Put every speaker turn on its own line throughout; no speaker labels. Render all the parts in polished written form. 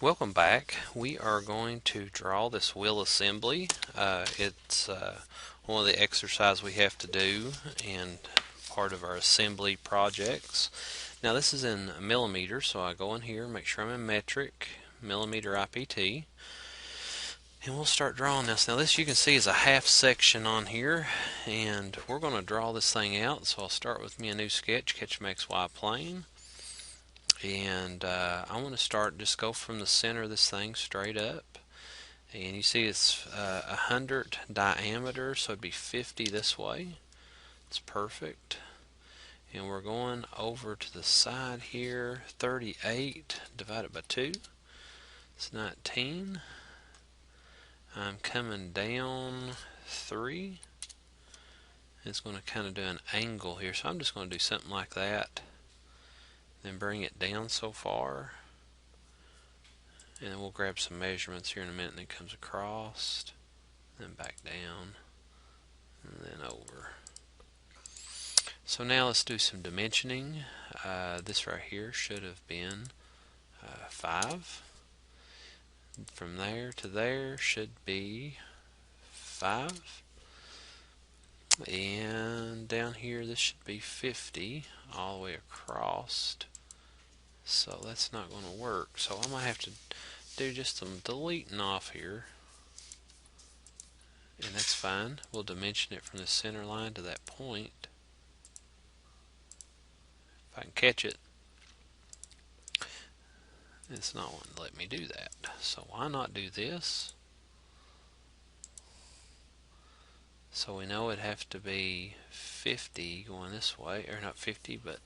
Welcome back. We are going to draw this wheel assembly. It's one of the exercises we have to do and part of our assembly projects. Now this is in millimeters, so I go in here, make sure I'm in metric, millimeter IPT, and we'll start drawing this. Now this you can see is a half section on here, and we're going to draw this thing out. So I'll start with me a new sketch, catch my XY plane. And I want to start, just go from the center of this thing straight up, and you see it's 100 diameter, so it'd be 50 this way. It's perfect. And we're going over to the side here, 38 divided by 2, it's 19. I'm coming down 3. It's going to kind of do an angle here, so I'm just going to do something like that. Then bring it down so far, and then we'll grab some measurements here in a minute, and then it comes across, then back down, and then over. So now let's do some dimensioning. This right here should have been 5. From there to there should be 5. And down here this should be 50 all the way across. So that's not going to work. So I might have to do just some deleting off here. And that's fine. We'll dimension it from the center line to that point. If I can catch it. It's not wanting to let me do that. So why not do this? So we know it'd have to be 50 going this way, or not 50, but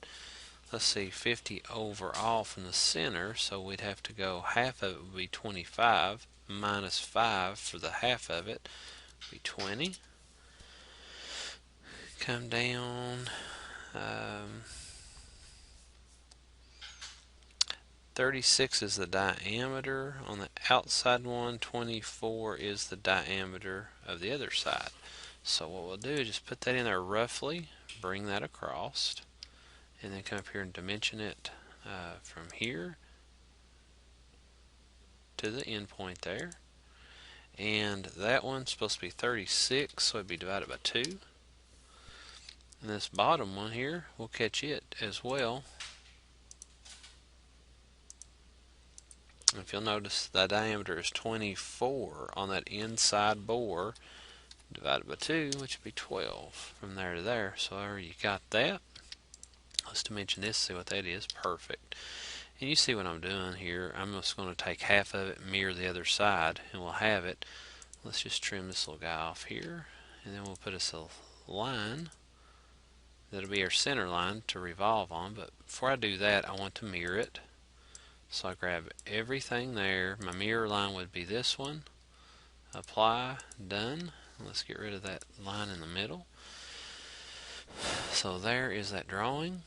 let's see, 50 overall from the center, so we'd have to go, half of it would be 25, minus 5 for the half of it would be 20. Come down, 36 is the diameter on the outside one, 24 is the diameter of the other side. So what we'll do is just put that in there roughly, bring that across, and then come up here and dimension it from here to the end point there. And that one's supposed to be 36, so it'd be divided by 2. And this bottom one here, we'll catch it as well. If you'll notice, the diameter is 24 on that inside bore, divided by 2, which would be 12 from there to there. So there you got that. Let's dimension this, see what that is. Perfect. And you see what I'm doing here. I'm just going to take half of it and mirror the other side, and we'll have it. Let's just trim this little guy off here, and then we'll put us a line. That'll be our center line to revolve on, but before I do that, I want to mirror it. So I grab everything there. My mirror line would be this one. Apply, done. Let's get rid of that line in the middle. So there is that drawing,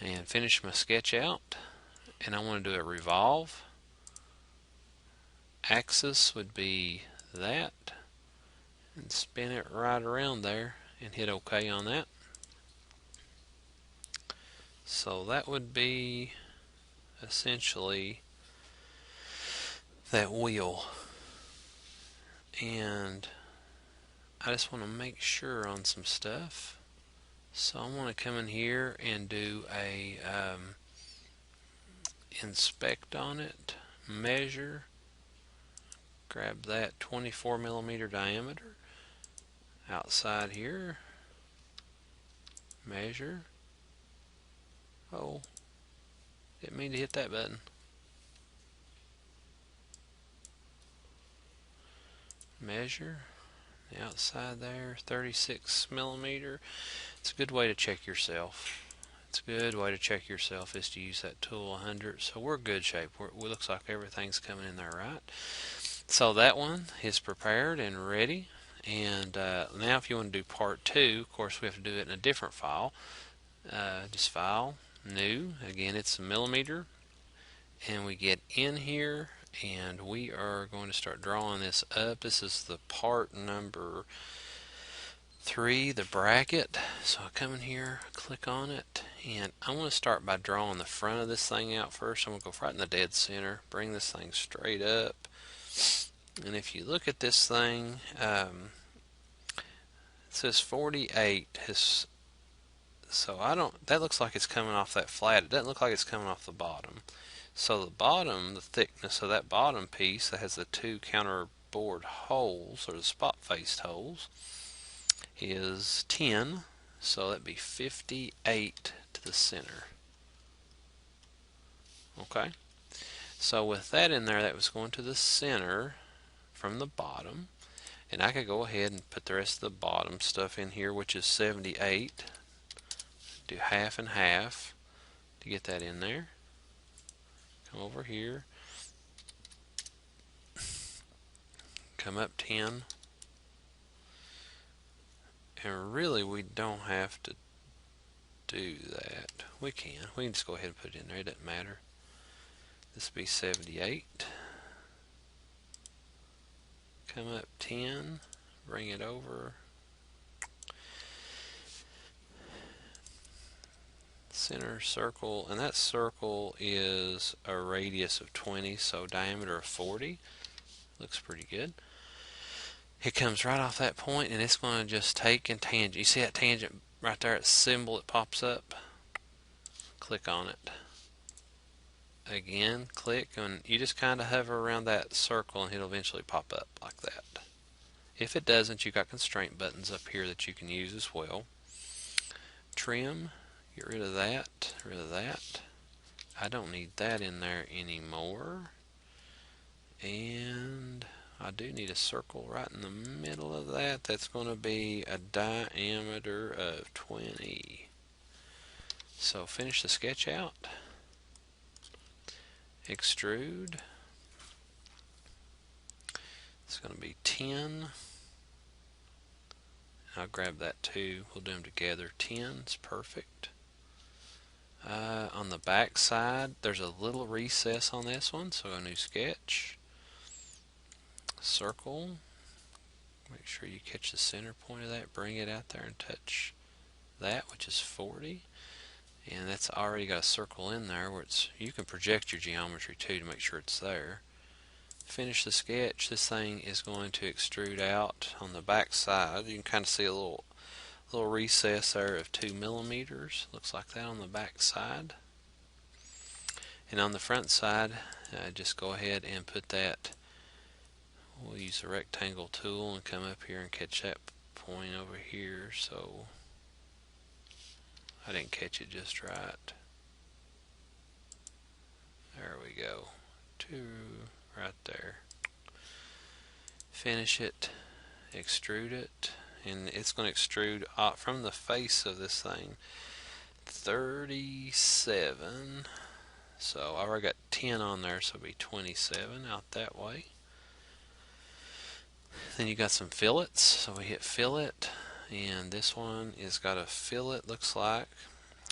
and finish my sketch out. And I want to do a revolve. Axis would be that, and spin it right around there and hit OK on that. So that would be essentially that wheel. And I just want to make sure on some stuff. So I want to come in here and do a inspect on it, measure, grab that 24 millimeter diameter outside here, measure. Oh, didn't mean to hit that button. Measure the outside there, 36 millimeter. It's a good way to check yourself. It's a good way to check yourself is to use that tool 100. So we're good shape. It looks like everything's coming in there right. So that one is prepared and ready. And now if you want to do part 2, of course we have to do it in a different file. Just file, new. Again, it's a millimeter. And we get in here, and we are going to start drawing this up. This is the part number 3, the bracket. So I come in here, click on it, and I want to start by drawing the front of this thing out first. I'm going to go right in the dead center, bring this thing straight up. And if you look at this thing, it says 48. So that looks like it's coming off that flat. It doesn't look like it's coming off the bottom. So the bottom, the thickness of that bottom piece that has the 2 counterbored holes, or the spot-faced holes, is 10. So that'd be 58 to the center. Okay. So with that in there, that was going to the center from the bottom. And I could go ahead and put the rest of the bottom stuff in here, which is 78. Do half and half to get that in there. Come over here. Come up 10. And really, we don't have to do that. We can just go ahead and put it in there. It doesn't matter. This will be 78. Come up 10. Bring it over. Center circle, and that circle is a radius of 20, so diameter of 40. Looks pretty good. It comes right off that point, and it's going to just take and tangent. You see that tangent right there, that symbol that pops up? Click on it. Again, click, and you just kind of hover around that circle, and it'll eventually pop up like that. If it doesn't, you've got constraint buttons up here that you can use as well. Trim. Get rid of that, I don't need that in there anymore. And I do need a circle right in the middle of that. That's going to be a diameter of 20. So finish the sketch out. Extrude. It's going to be 10. I'll grab that too. We'll do them together. 10 is perfect. On the back side, there's a little recess on this one, so a new sketch. Circle. Make sure you catch the center point of that. Bring it out there and touch that, which is 40. And that's already got a circle in there where you can project your geometry too to make sure it's there. Finish the sketch. This thing is going to extrude out on the back side. You can kind of see a little recess there of 2 millimeters. Looks like that on the back side. And on the front side, just go ahead and put that. We'll use the rectangle tool and come up here and catch that point over here. So I didn't catch it just right. There we go. 2 right there. Finish it. Extrude it. And it's going to extrude from the face of this thing 37. So I already got 10 on there, so it'll be 27 out that way. Then you got some fillets, so we hit fillet, and this one is got a fillet, looks like.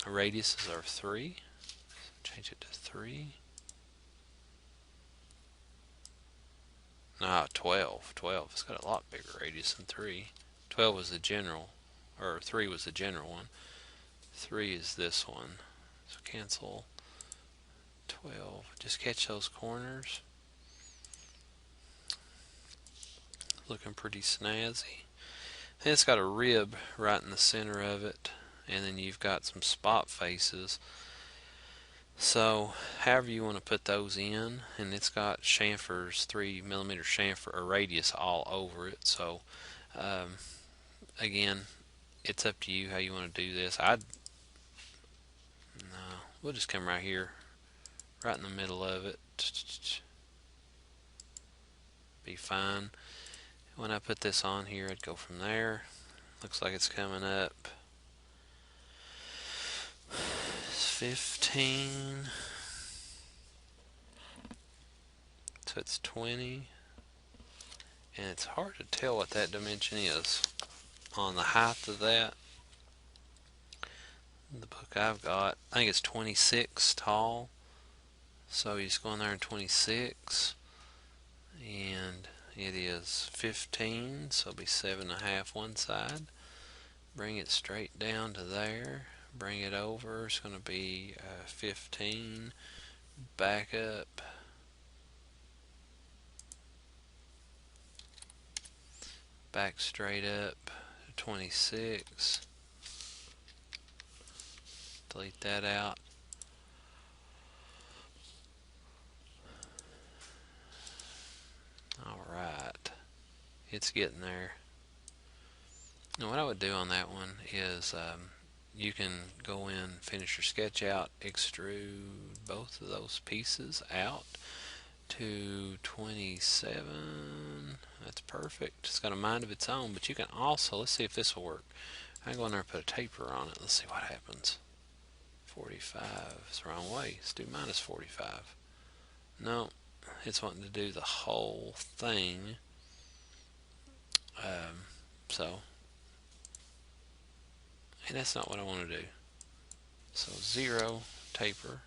Radiuses are 3. Change it to 3. No, 12. 12. It's got a lot bigger radius than 3. 12 was the general, or 3 was the general one. 3 is this one. So cancel 12. Just catch those corners. Looking pretty snazzy. And it's got a rib right in the center of it, and then you've got some spot faces. So however you want to put those in, and it's got chamfers, 3 millimeter chamfer or radius all over it. So again, it's up to you how you want to do this. We'll just come right here, right in the middle of it. Be fine. When I put this on here, I'd go from there. Looks like it's coming up. It's 15. So it's 20. And it's hard to tell what that dimension is on the height of that. The book I've got, I think it's 26 tall. So you just go in there in 26. And it is 15, so it'll be 7.5 one side. bring it straight down to there, bring it over, it's going to be 15, back up, back straight up, 26, delete that out. Alright, it's getting there. Now what I would do on that one is you can go in, finish your sketch out, extrude both of those pieces out to 27. That's perfect. It's got a mind of its own, but you can also, let's see if this will work. I can go in there and put a taper on it. Let's see what happens. 45 is the wrong way. Let's do minus 45. No, it's wanting to do the whole thing. And that's not what I want to do. So 0, taper.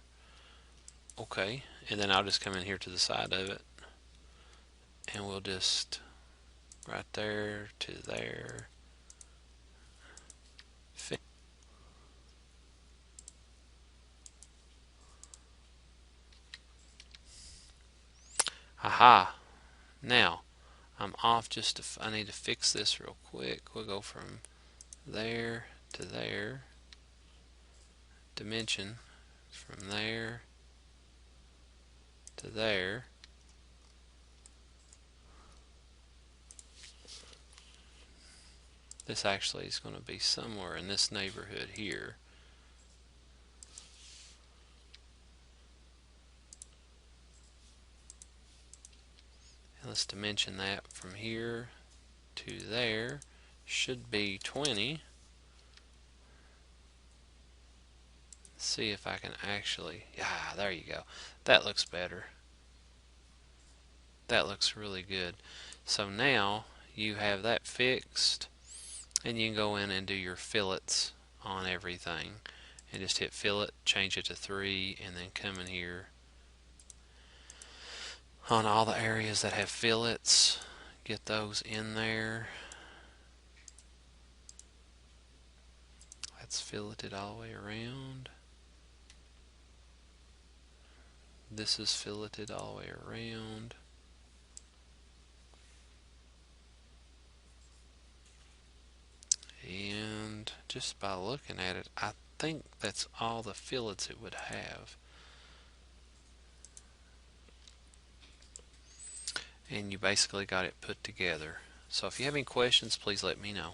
Okay, and then I'll just come in here to the side of it, and we'll just right there to there. Aha! Now I'm off. I need to fix this real quick. We'll go from there to there. Dimension from there to there. This actually is going to be somewhere in this neighborhood here. And let's dimension that from here to there. Should be 20. See if I can actually, there you go. That looks better. That looks really good. So now you have that fixed, and you can go in and do your fillets on everything, and just hit fillet, change it to 3, and then come in here on all the areas that have fillets, get those in there. That's filleted all the way around. This is filleted all the way around. And just by looking at it, I think that's all the fillets it would have. And you basically got it put together. So if you have any questions, please let me know.